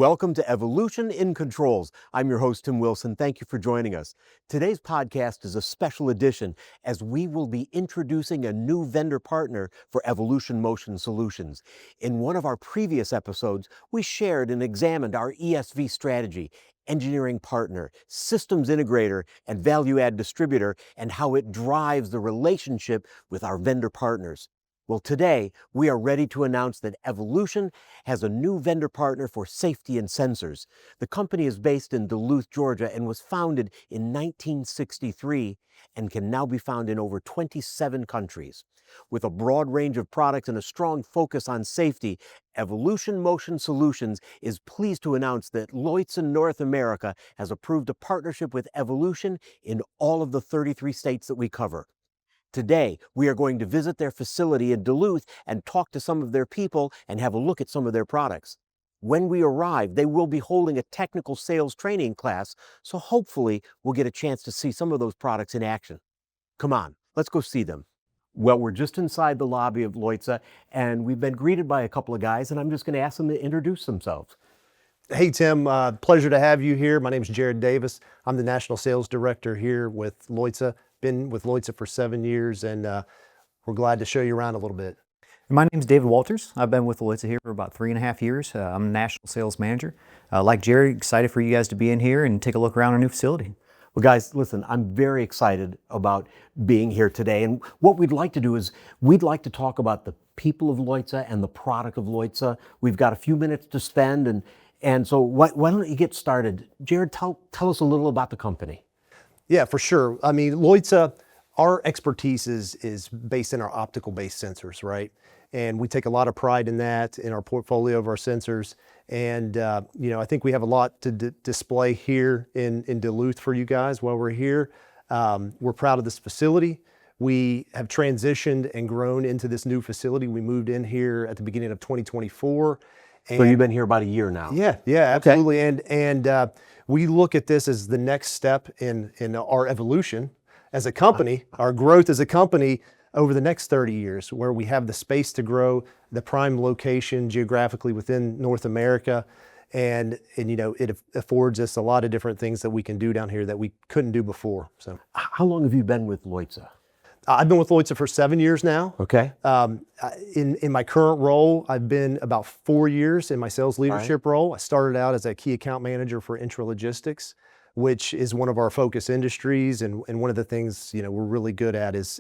Welcome to Evolution in Controls. I'm your host, Tim Wilson. Thank you for joining us. Today's podcast is a special edition as we will be introducing a new vendor partner for Evolution Motion Solutions. In one of our previous episodes, we shared and examined our ESV strategy, engineering partner, systems integrator, and value-add distributor, and how it drives the relationship with our vendor partners. Well, today, we are ready to announce that Evolution has a new vendor partner for safety and sensors. The company is based in Duluth, Georgia, and was founded in 1963 and can now be found in over 27 countries. With a broad range of products and a strong focus on safety, Evolution Motion Solutions is pleased to announce that Leuze North America has approved a partnership with Evolution in all of the 33 states that we cover. Today, we are going to visit their facility in Duluth and talk to some of their people and have a look at some of their products. When we arrive, they will be holding a technical sales training class, so hopefully we'll get a chance to see some of those products in action. Come on, let's go see them. Well, we're just inside the lobby of Leuze, and we've been greeted by a couple of guys, and I'm just going to ask them to introduce themselves. Hey, Tim, pleasure to have you here. My name is Jared Davis. I'm the National Sales Director here with Leuze. Been with Leuze for 7 years, and we're glad to show you around a little bit. My name is David Walters. I've been with Leuze here for about 3.5 years. I'm a National Sales Manager. Like Jared, excited for you guys to be in here and take a look around our new facility. Well, guys, listen, I'm very excited about being here today. And what we'd like to do is we'd like to talk about the people of Leuze and the product of Leuze. We've got a few minutes to spend, and so why don't you get started? Jared, tell us a little about the company. Yeah, for sure. I mean, Leuze, our expertise is based in our optical-based sensors, right? And we take a lot of pride in that, in our portfolio of our sensors. And, I think we have a lot to display here in Duluth for you guys while we're here. We're proud of this facility. We have transitioned and grown into this new facility. We moved in here at the beginning of 2024. So you've been here about a year now? Yeah, absolutely. Okay. And we look at this as the next step in our evolution as a company, our growth as a company over the next 30 years, where we have the space to grow, the prime location geographically within North America, and it affords us a lot of different things that we can do down here that we couldn't do before. So, how long have you been with Leuze? I've been with Leuze for 7 years now. Okay. In my current role, I've been about 4 years in my sales leadership role. I started out as a key account manager for intralogistics, which is one of our focus industries, and one of the things we're really good at is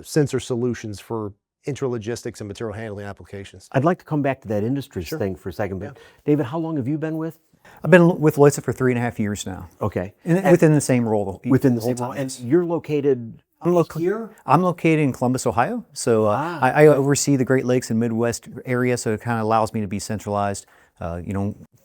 sensor solutions for intralogistics and material handling applications. I'd like to come back to that industries thing for a second, but David, how long have you been with? I've been with Leuze for 3.5 years now. Okay. And within the same role. Within the same role. And you're located here? I'm located in Columbus, Ohio. So I oversee the Great Lakes and Midwest area, so it kind of allows me to be centralized,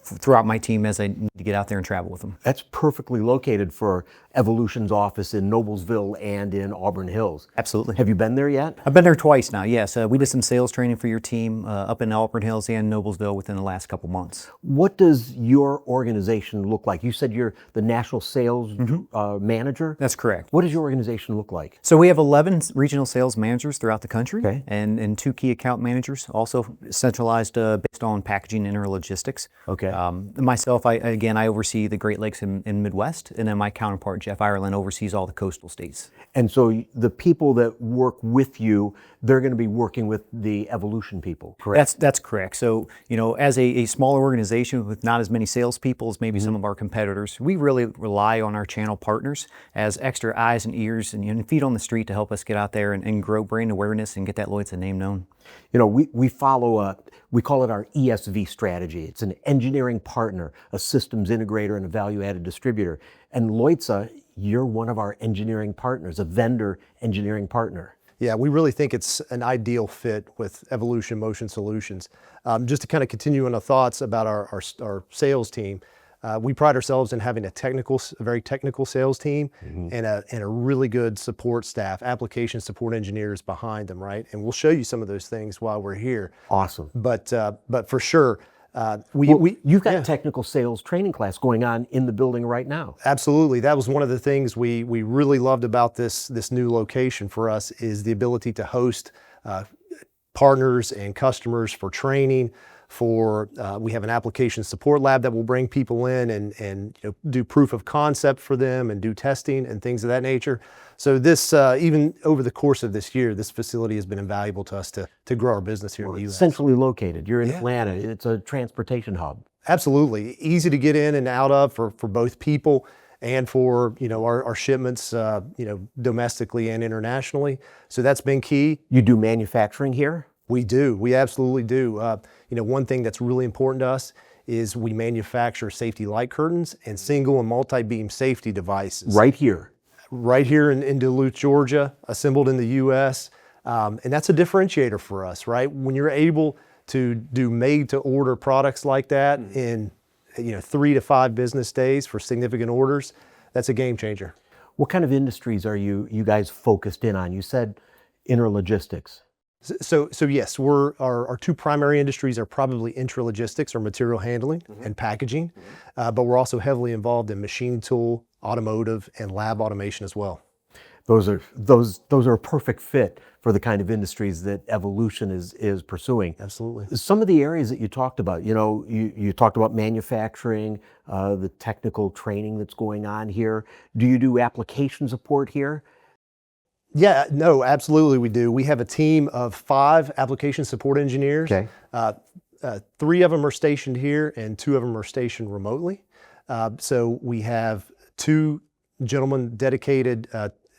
throughout my team as I need to get out there and travel with them. That's perfectly located for Evolution's office in Noblesville and in Auburn Hills. Absolutely. Have you been there yet? I've been there twice now, yes. We did some sales training for your team up in Auburn Hills and Noblesville within the last couple months. What does your organization look like? You said you're the National Sales Manager? That's correct. What does your organization look like? So we have 11 regional sales managers throughout the country, okay, and 2 key account managers, also centralized based on packaging and interlogistics. Okay. Myself, I oversee the Great Lakes and Midwest, and then my counterpart, Jeff Ireland, oversees all the coastal states. And so the people that work with you, they're going to be working with the Evolution people, correct? That's correct. So, as a smaller organization with not as many salespeople as maybe some of our competitors, we really rely on our channel partners as extra eyes and ears and feet on the street to help us get out there and grow brand awareness and get that Leuze name known. We follow we call it our ESV strategy. It's an engineering partner, a systems integrator, and a value-added distributor. And Leuze, you're one of our engineering partners, a vendor engineering partner. Yeah, we really think it's an ideal fit with Evolution Motion Solutions. Just to kind of continue on the thoughts about our sales team, we pride ourselves in having a very technical sales team, and a really good support staff, application support engineers behind them, right? And we'll show you some of those things while we're here. Awesome. But for sure, you've got a technical sales training class going on in the building right now. Absolutely. That was one of the things we really loved about this new location for us, is the ability to host partners and customers for training, we have an application support lab that will bring people in and do proof of concept for them and do testing and things of that nature. So this, even over the course of this year, this facility has been invaluable to us to grow our business here in the U.S. Centrally located. You're in Atlanta. It's a transportation hub. Absolutely. Easy to get in and out of for both people and for, our shipments, domestically and internationally. So that's been key. You do manufacturing here? We do. We absolutely do. One thing that's really important to us is we manufacture safety light curtains and single and multi-beam safety devices. Right here. Right here in Duluth, Georgia, assembled in the U.S. And that's a differentiator for us, right? When you're able to do made-to-order products like that in 3 to 5 business days for significant orders, that's a game changer. What kind of industries are you guys focused in on? You said intralogistics. So yes, our two primary industries are probably intralogistics or material handling and packaging, but we're also heavily involved in machine tool, automotive, and lab automation as well. Those are a perfect fit for the kind of industries that Evolution is pursuing. Absolutely. Some of the areas that you talked about, you talked about manufacturing, the technical training that's going on here. Do you do application support here? Yeah, no, absolutely we do. We have a team of 5 application support engineers. Okay. 3 of them are stationed here and 2 of them are stationed remotely. So we have 2 gentlemen dedicated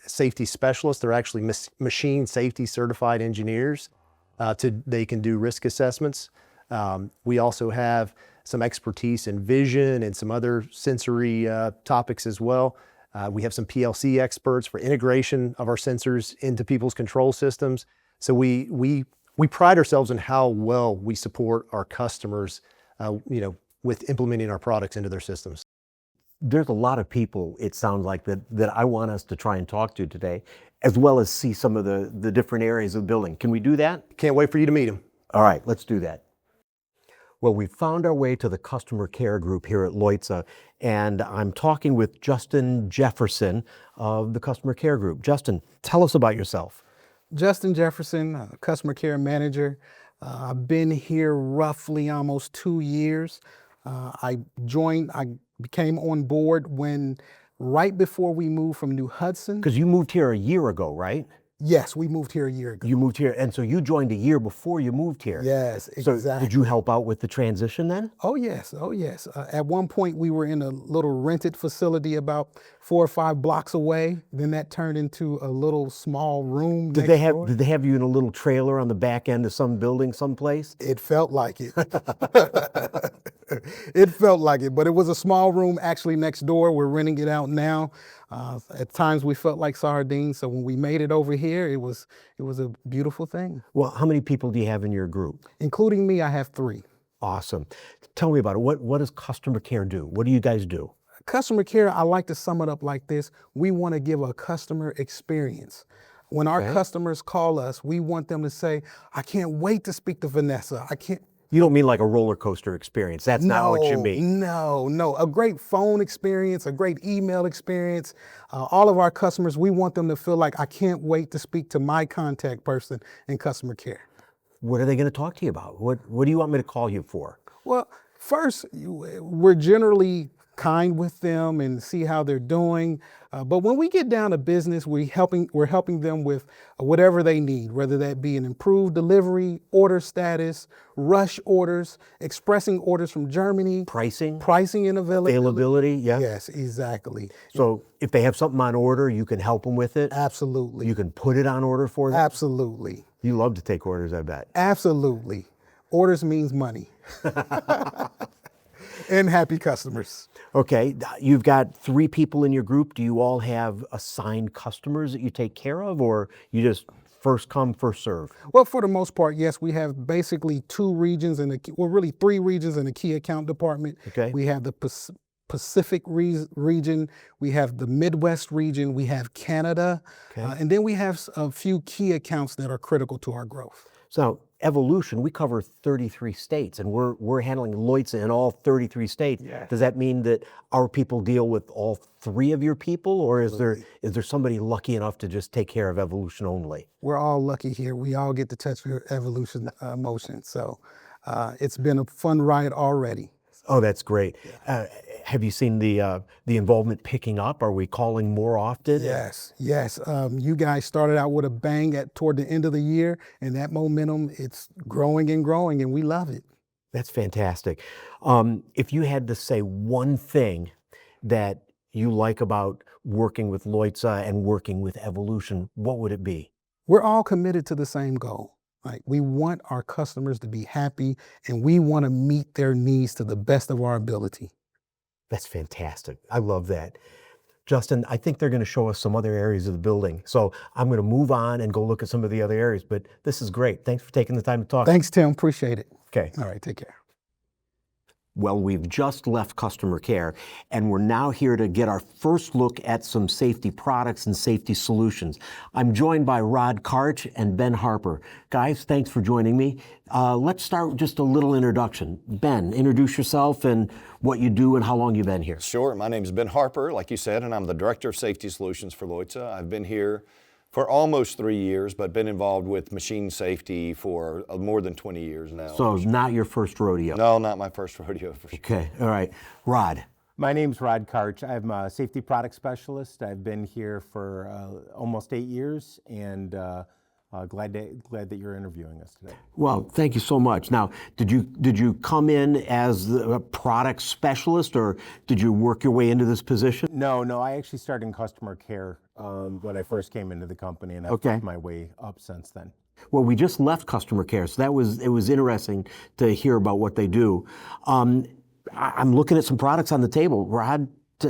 safety specialists. They're actually machine safety certified engineers. They can do risk assessments. We also have some expertise in vision and some other sensory topics as well. We have some PLC experts for integration of our sensors into people's control systems. So we pride ourselves in how well we support our customers, with implementing our products into their systems. There's a lot of people, it sounds like, that I want us to try and talk to today, as well as see some of the different areas of the building. Can we do that? Can't wait for you to meet them. All right, let's do that. Well, we found our way to the customer care group here at Leuze, and I'm talking with Justin Jefferson of the customer care group. Justin, tell us about yourself. Justin Jefferson, customer care manager. I've been here roughly almost 2 years. I became on board right before we moved from New Hudson. Because you moved here a year ago, right? Yes, we moved here a year ago. You moved here, and so you joined a year before you moved here. Yes, So exactly. did you help out with the transition then? Oh yes, oh yes. At one point we were in a little rented facility about 4 or 5 blocks away. Then that turned into a little small room Did next door. they have you in a little trailer on the back end of some building someplace? It felt like it. It felt like it, but it was a small room actually next door. We're renting it out now. At times we felt like sardines, so when we made it over here, it was a beautiful thing. Well, how many people do you have in your group? Including me, I have 3. Awesome. Tell me about it. What does customer care do? What do you guys do? Customer care, I like to sum it up like this. We want to give a customer experience. When our customers call us, we want them to say, I can't wait to speak to Vanessa. You don't mean like a roller coaster experience. That's not what you mean. No. A great phone experience, a great email experience. All of our customers, we want them to feel like, I can't wait to speak to my contact person in customer care. What are they going to talk to you about? What do you want me to call you for? Well, first, we're generally kind with them and see how they're doing. But when we get down to business, we're helping them with whatever they need, whether that be an improved delivery, order status, rush orders, expressing orders from Germany. Pricing and availability, yeah. Yes, exactly. So if they have something on order, you can help them with it? Absolutely. You can put it on order for them? Absolutely. You love to take orders, I bet. Absolutely. Orders means money. And happy customers. Okay, you've got 3 people in your group. Do you all have assigned customers that you take care of, or you just first come, first serve? Well, for the most part, yes, we have basically 2 regions really 3 regions in the key account department. Okay. We have the Pacific region, we have the Midwest region, we have Canada, and then we have a few key accounts that are critical to our growth. So Evolution, we cover 33 states, and we're handling Leuze in all 33 states. Yeah. Does that mean that our people deal with all 3 of your people, or is there somebody lucky enough to just take care of Evolution only? We're all lucky here. We all get to touch your Evolution motion. So It's been a fun ride already. Oh, that's great. Have you seen the involvement picking up? Are we calling more often? Yes, yes. You guys started out with a bang toward the end of the year, and that momentum, it's growing and growing, and we love it. That's fantastic. If you had to say one thing that you like about working with Leuze and working with Evolution, what would it be? We're all committed to the same goal. Like, we want our customers to be happy, and we want to meet their needs to the best of our ability. That's fantastic. I love that. Justin, I think they're going to show us some other areas of the building. So I'm going to move on and go look at some of the other areas, but this is great. Thanks for taking the time to talk. Thanks, Tim. Appreciate it. Okay. All right, take care. Well, we've just left customer care, and we're now here to get our first look at some safety products and safety solutions. I'm joined by Rod Karch and Ben Harper. Guys, thanks for joining me. Let's start with just a little introduction. Ben, introduce yourself and what you do and how long you've been here. Sure. My name is Ben Harper, like you said, and I'm the Director of Safety Solutions for Leuze. I've been here for almost 3 years, but been involved with machine safety for more than 20 years now. So not your first rodeo? No, not my first rodeo for sure. Okay, all right. Rod. My name's Rod Karch. I'm a safety product specialist. I've been here for almost 8 years, and glad that you're interviewing us today. Well, thank you so much. Now, did you come in as a product specialist, or did you work your way into this position? No, I actually started in customer care when I first came into the company, and I've worked my way up since then. Well, we just left customer care, so it was interesting to hear about what they do. I'm looking at some products on the table. Rod,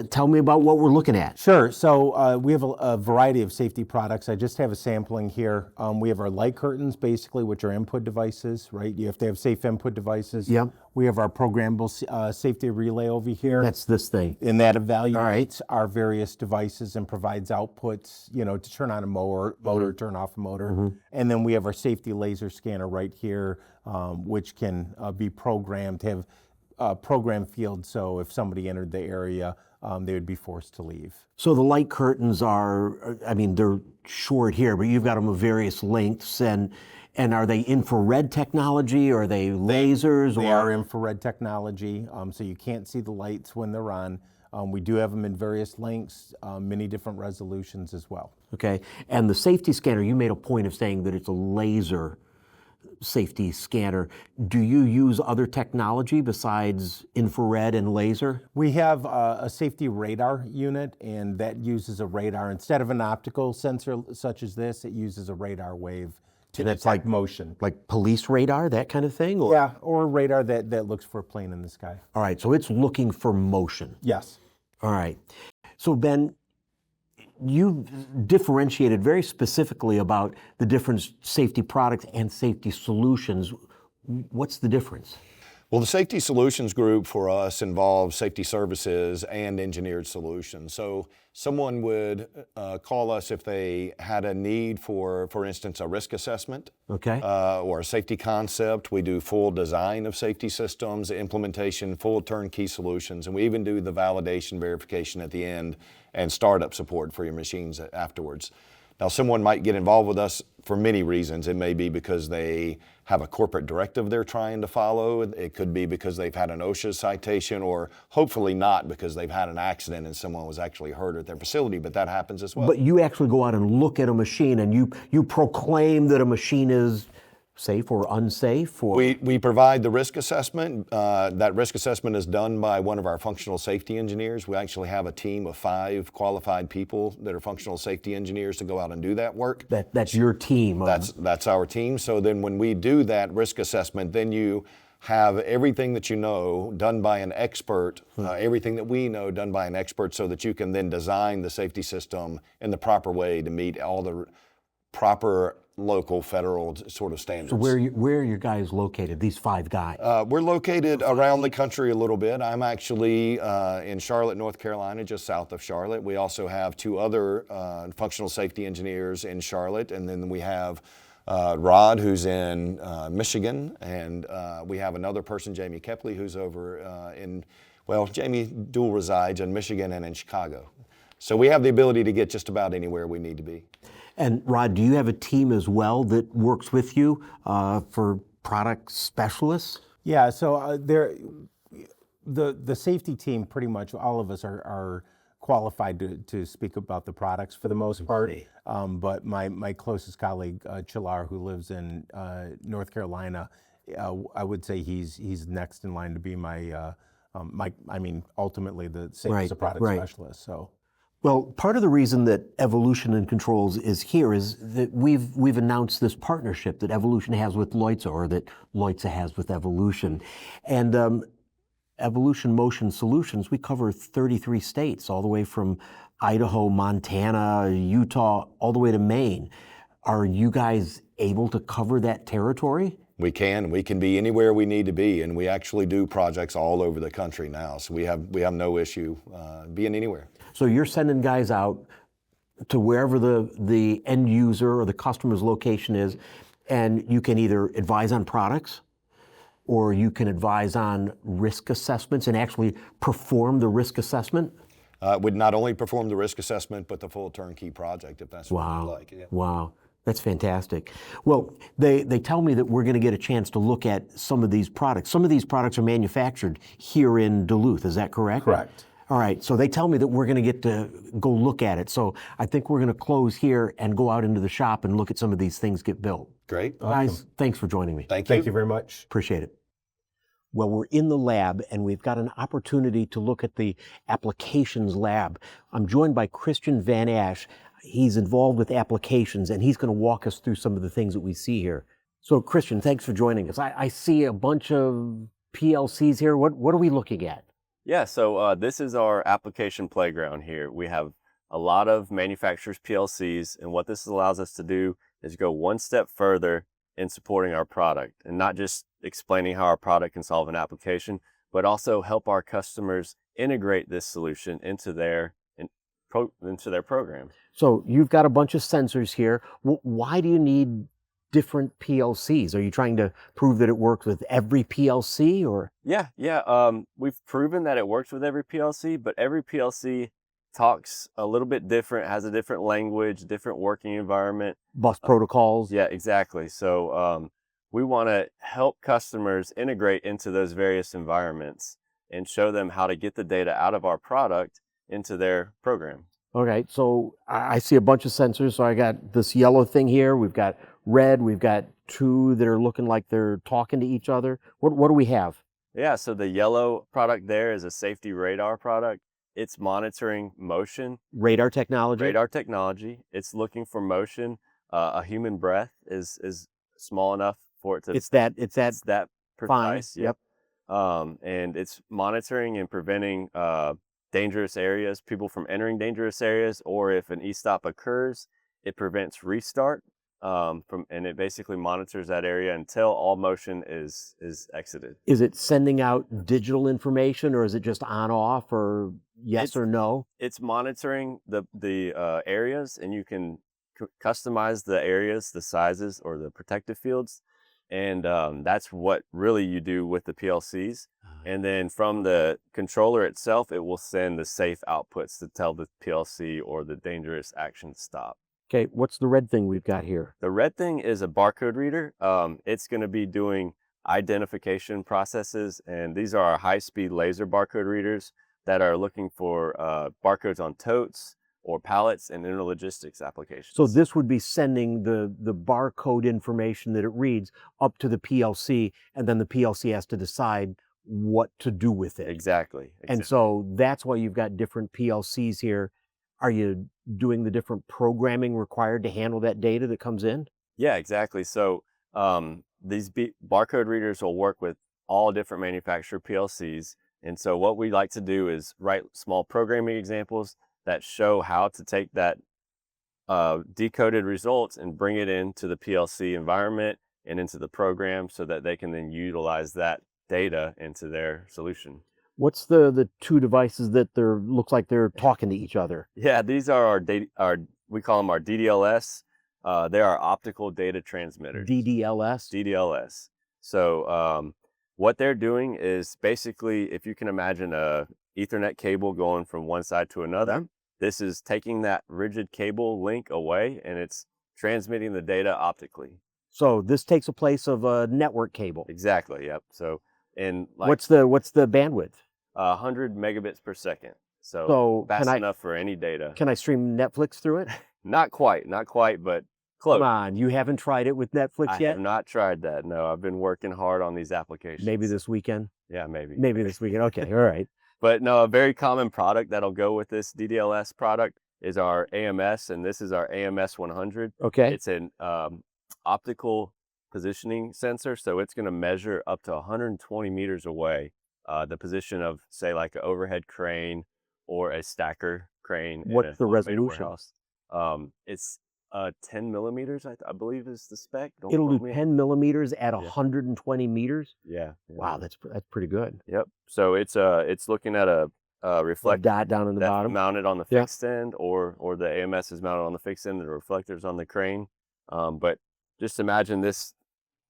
tell me about what we're looking at. Sure. So we have a variety of safety products. I just have a sampling here. We have our light curtains, basically, which are input devices, right? You have to have safe input devices. Yep. We have our programmable safety relay over here. That's this thing. And that evaluates our various devices and provides outputs, to turn on a motor, turn off a motor. And then we have our safety laser scanner right here, which can be programmed, have program field, so if somebody entered the area, they would be forced to leave. So the light curtains are, they're short here, but you've got them of various lengths, and are they infrared technology, or are they lasers? They are infrared technology, so you can't see the lights when they're on. We do have them in various lengths, many different resolutions as well. Okay, and the safety scanner, you made a point of saying that it's a laser safety scanner. Do you use other technology besides infrared and laser? We have a safety radar unit, and that uses a radar. Instead of an optical sensor such as this, it uses a radar wave to detect motion. Like police radar, that kind of thing? Or? Yeah, or a radar that looks for a plane in the sky. All right, so it's looking for motion. Yes. All right. So Ben, you differentiated very specifically about the different safety products and safety solutions. What's the difference? Well, the Safety Solutions group for us involves safety services and engineered solutions. So someone would call us if they had a need for instance, a risk assessment, okay, or a safety concept. We do full design of safety systems, implementation, full turnkey solutions, and we even do the validation verification at the end and startup support for your machines afterwards. Now, someone might get involved with us for many reasons. It may be because they have a corporate directive they're trying to follow. It could be because they've had an OSHA citation, or hopefully not because they've had an accident and someone was actually hurt at their facility, but that happens as well. But you actually go out and look at a machine, and you proclaim that a machine is safe or unsafe? Or? We provide the risk assessment. That risk assessment is done by one of our functional safety engineers. We actually have a team of 5 qualified people that are functional safety engineers to go out and do that work. That's your team? That's our team. So then when we do that risk assessment, then you have everything that you know done by an expert, everything that we know done by an expert, so that you can then design the safety system in the proper way to meet all the proper local, federal sort of standards. So where are your guys located, these 5 guys? We're located around the country a little bit. I'm actually in Charlotte, North Carolina, just south of Charlotte. We also have 2 other functional safety engineers in Charlotte, and then we have Rod, who's in Michigan, and we have another person, Jamie Kepley, who's over Jamie dual resides in Michigan and in Chicago. So we have the ability to get just about anywhere we need to be. And Rod, do you have a team as well that works with you for product specialists? Yeah, so the safety team, pretty much all of us are qualified to speak about the products for the most part. But my closest colleague, Chilar, who lives in North Carolina, I would say he's next in line to be ultimately the safest product specialist. So. Well, part of the reason that Evolution and Controls is here is that we've announced this partnership that Evolution has with Leuze, or that Leuze has with Evolution. And Evolution Motion Solutions, we cover 33 states, all the way from Idaho, Montana, Utah, all the way to Maine. Are you guys able to cover that territory? We can be anywhere we need to be, and we actually do projects all over the country now. So we have no issue being anywhere. So you're sending guys out to wherever the end user or the customer's location is, and you can either advise on products, or you can advise on risk assessments and actually perform the risk assessment? Would not only perform the risk assessment, but the full turnkey project, if that's what you'd like. Yeah. Wow. That's fantastic. Well, they tell me that we're going to get a chance to look at some of these products. Some of these products are manufactured here in Duluth. Is that correct? Correct. All right. So they tell me that we're going to get to go look at it. So I think we're going to close here and go out into the shop and look at some of these things get built. Great. Guys, thanks for joining me. Thank you. Thank you very much. Appreciate it. Well, we're in the lab and we've got an opportunity to look at the applications lab. I'm joined by Christian Van Ash. He's involved with applications and he's going to walk us through some of the things that we see here. So Christian, thanks for joining us. I see a bunch of PLCs here. What are we looking at? Yeah, so this is our application playground here. We have a lot of manufacturers' PLCs, and what this allows us to do is go one step further in supporting our product, and not just explaining how our product can solve an application, but also help our customers integrate this solution into their program. So you've got a bunch of sensors here. Why do you need different PLCs? Are you trying to prove that it works with every PLC, or? Yeah. We've proven that it works with every PLC, but every PLC talks a little bit different, has a different language, different working environment. Bus protocols? Yeah, exactly. So we want to help customers integrate into those various environments and show them how to get the data out of our product into their program. Okay, so I see a bunch of sensors. So I got this yellow thing here. We've got red. We've got two that are looking like they're talking to each other. What do we have? Yeah, so the yellow product there is a safety radar product. It's monitoring motion. Radar technology? Radar technology. It's looking for motion. A human breath is small enough for it to... It's that precise. Fine. Yep. And it's monitoring and preventing dangerous areas, people from entering dangerous areas, or if an e-stop occurs, it prevents restart and it basically monitors that area until all motion is exited. Is it sending out digital information, or is it just on off, or yes or no? It's monitoring the areas, and you can customize the areas, the sizes, or the protective fields. And that's what really you do with the PLCs. And then from the controller itself, it will send the safe outputs to tell the PLC or the dangerous action to stop. Okay, what's the red thing we've got here? The red thing is a barcode reader. It's going to be doing identification processes, and these are our high-speed laser barcode readers that are looking for barcodes on totes or pallets and interlogistics applications. So this would be sending the barcode information that it reads up to the PLC, and then the PLC has to decide what to do with it. Exactly. And so that's why you've got different PLCs here. Are you doing the different programming required to handle that data that comes in? Yeah, exactly. So these barcode readers will work with all different manufacturer PLCs. And so what we like to do is write small programming examples that show how to take that decoded results and bring it into the PLC environment and into the program so that they can then utilize that data into their solution. What's the two devices that looks like they're talking to each other? Yeah, these are we call them our DDLS. They are optical data transmitters. DDLS? DDLS. So what they're doing is basically, if you can imagine a Ethernet cable going from one side to another, this is taking that rigid cable link away and it's transmitting the data optically. So this takes a place of a network cable. Exactly. Yep. So, and like What's the bandwidth? 100 megabits per second. So, So fast can I enough for any data. can I stream Netflix through it? Not quite, but Come close. on, you haven't tried it with Netflix I yet? have not tried that. No, I've been working hard on these applications. Maybe this weekend. Yeah, maybe. Maybe this weekend. Okay, all right. But no, a very common product that'll go with this DDLS product is our AMS, and this is our AMS 100. Okay. It's an optical positioning sensor, so it's going to measure up to 120 meters away the position of, say, like an overhead crane or a stacker crane. What's the resolution? It's 10 millimeters, I believe is the spec. Don't It'll quote do me. 10 millimeters at Yeah. 120 meters. Yeah. Wow, that's pretty good. Yep. So it's looking at a Like reflector dot down in the that's bottom. mounted on the Yeah. fixed end, or the AMS is mounted on the fixed end, the reflectors on the crane. But just imagine this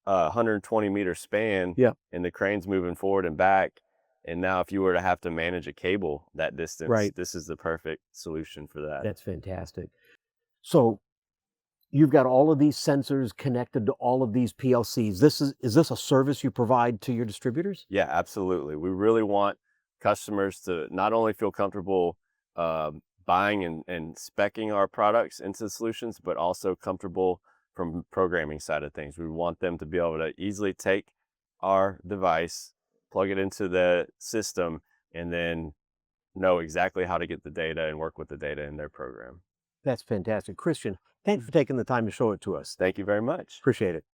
120 meter span, Yeah. and the crane's moving forward and back. And now if you were to have to manage a cable that distance, Right. this is the perfect solution for that. That's fantastic. So you've got all of these sensors connected to all of these PLCs. Is this a service you provide to your distributors? Yeah, absolutely. We really want customers to not only feel comfortable buying and speccing our products into solutions, but also comfortable from programming side of things. We want them to be able to easily take our device, plug it into the system, and then know exactly how to get the data and work with the data in their program. That's fantastic. Christian, thanks for taking the time to show it to us. Thank you very much. Appreciate it.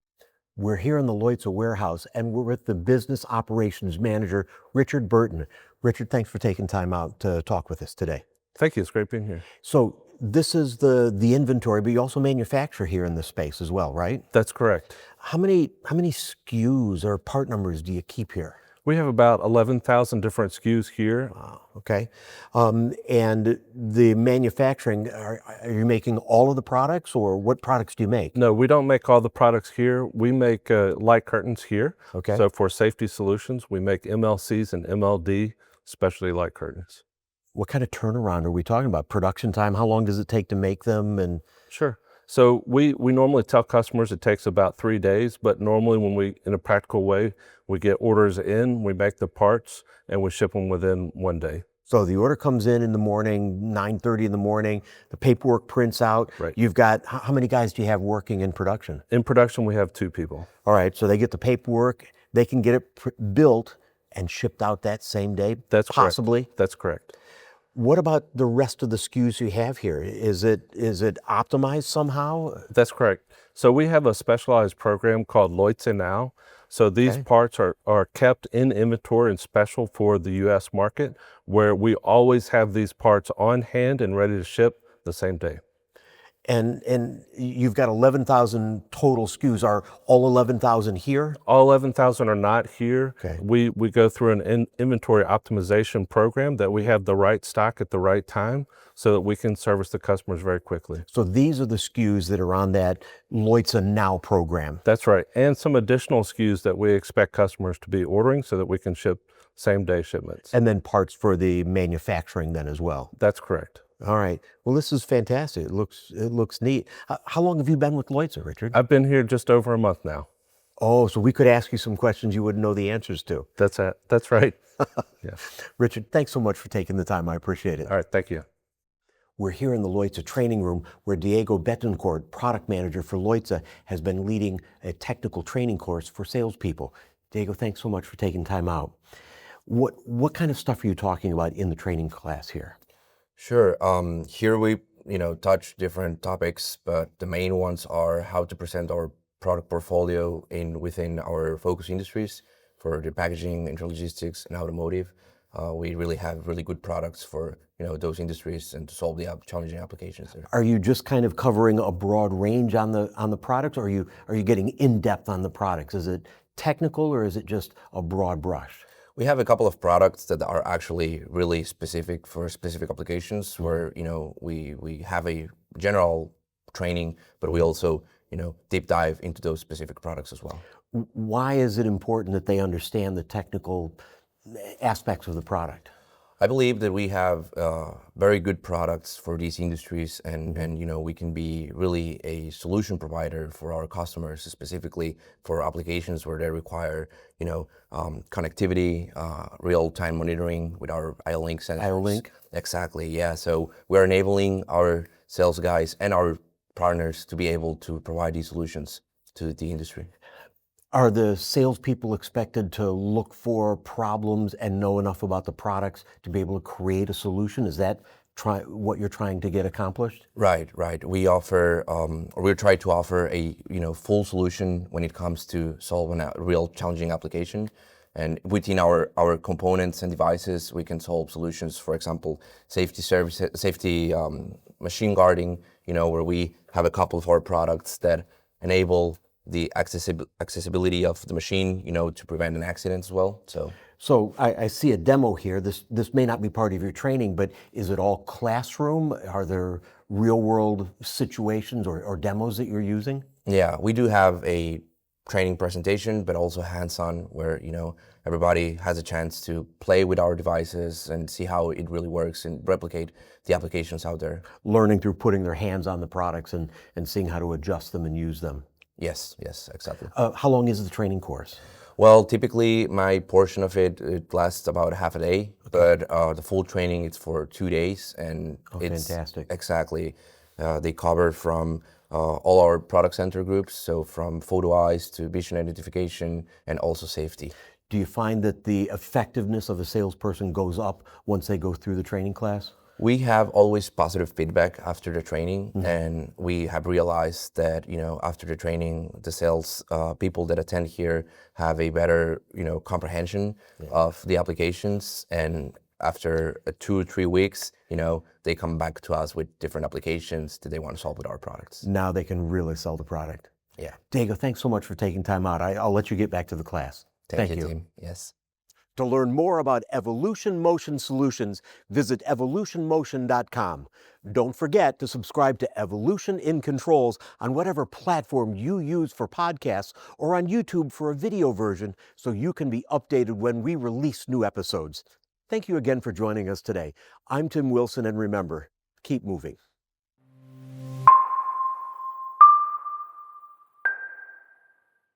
We're here in the Leuze warehouse, and we're with the business operations manager, Richard Burton. Richard, thanks for taking time out to talk with us today. Thank you. It's great being here. So this is the inventory, but you also manufacture here in this space as well, right? That's correct. How many SKUs or part numbers do you keep here? We have about 11,000 different SKUs here. Wow, okay. And the manufacturing, are you making all of the products, or what products do you make? No, we don't make all the products here. We make light curtains here. Okay. So for safety solutions, we make MLCs and MLD, specialty light curtains. What kind of turnaround are we talking about? Production time? How long does it take to make them? And Sure. So we normally tell customers it takes about 3 days, but normally when we, in a practical way, we get orders in, we make the parts, and we ship them within 1 day. so the order comes in the morning, 9:30 in the morning, the paperwork prints out. Right. You've got, how many guys do you have working in production? In production, we have 2 people. All right, so they get the paperwork, they can get it built and shipped out that same day? That's correct. possibly? That's correct. What about the rest of the SKUs you have here? Is it optimized somehow? That's correct. So we have a specialized program called Leuze and Evolution. So these Okay. parts are kept in inventory and special for the U.S. market, where we always have these parts on hand and ready to ship the same day. And you've got 11,000 total SKUs. Are all 11,000 here? All 11,000 are not here. Okay. We go through an inventory optimization program that we have the right stock at the right time so that we can service the customers very quickly. So these are the SKUs that are on that Leuze Now program. That's right. And some additional SKUs that we expect customers to be ordering so that we can ship same day shipments. And then parts for the manufacturing then as well. That's correct. All right. Well, this is fantastic. It looks neat. How long have you been with Leuze, Richard? I've been here just over a month now. Oh, so we could ask you some questions you wouldn't know the answers to. That's it. That's right. Yeah. Richard, thanks so much for taking the time. I appreciate it. All right. Thank you. We're here in the Leuze training room where Diego Betancourt, product manager for Leuze, has been leading a technical training course for salespeople. Diego, thanks so much for taking time out. What kind of stuff are you talking about in the training class here? Sure. Here we, touch different topics, but the main ones are how to present our product portfolio within our focus industries for the packaging, intralogistics, and automotive. We really have really good products for those industries and to solve the challenging applications there. Are you just kind of covering a broad range on the products, or are you getting in depth on the products? Is it technical, or is it just a broad brush? We have a couple of products that are actually really specific for specific applications where, we have a general training, but we also, deep dive into those specific products as well. Why is it important that they understand the technical aspects of the product? I believe that we have very good products for these industries, and you know, we can be really a solution provider for our customers, specifically for applications where they require, you know, connectivity, real-time monitoring with our IO-Link sensors. IO-Link? Exactly, yeah. So we're enabling our sales guys and our partners to be able to provide these solutions to the industry. Are the salespeople expected to look for problems and know enough about the products to be able to create a solution? Is that what you're trying to get accomplished? Right, right. We offer, we try to offer a full solution when it comes to solving a real challenging application. And within our components and devices, we can solve solutions. For example, safety services, safety machine guarding. You know, where we have a couple of our products that enable the accessibility of the machine, you know, to prevent an accident as well. So I see a demo here. This may not be part of your training, but is it all classroom? Are there real world situations or demos that you're using? Yeah, we do have a training presentation, but also hands-on, where, you know, everybody has a chance to play with our devices and see how it really works and replicate the applications out there. Learning through putting their hands on the products and seeing how to adjust them and use them. Yes, yes, exactly. How long is the training course? Well, typically my portion of it lasts about half a day, but the full training it's for 2 days, and it's fantastic. Exactly. They cover from all our product center groups, so from photo eyes to vision identification and also safety. Do you find that the effectiveness of a salesperson goes up once they go through the training class? We have always positive feedback after the training, and we have realized that, you know, after the training, the sales people that attend here have a better, you know, comprehension of the applications, and after 2 or 3 weeks, you know, they come back to us with different applications that they want to solve with our products. Now they can really sell the product. Yeah. Diego, thanks so much for taking time out. I'll let you get back to the class. Thank you, team. Yes. To learn more about Evolution Motion Solutions, visit evolutionmotion.com. Don't forget to subscribe to Evolution in Controls on whatever platform you use for podcasts, or on YouTube for a video version, so you can be updated when we release new episodes. Thank you again for joining us today. I'm Tim Wilson, and remember, keep moving.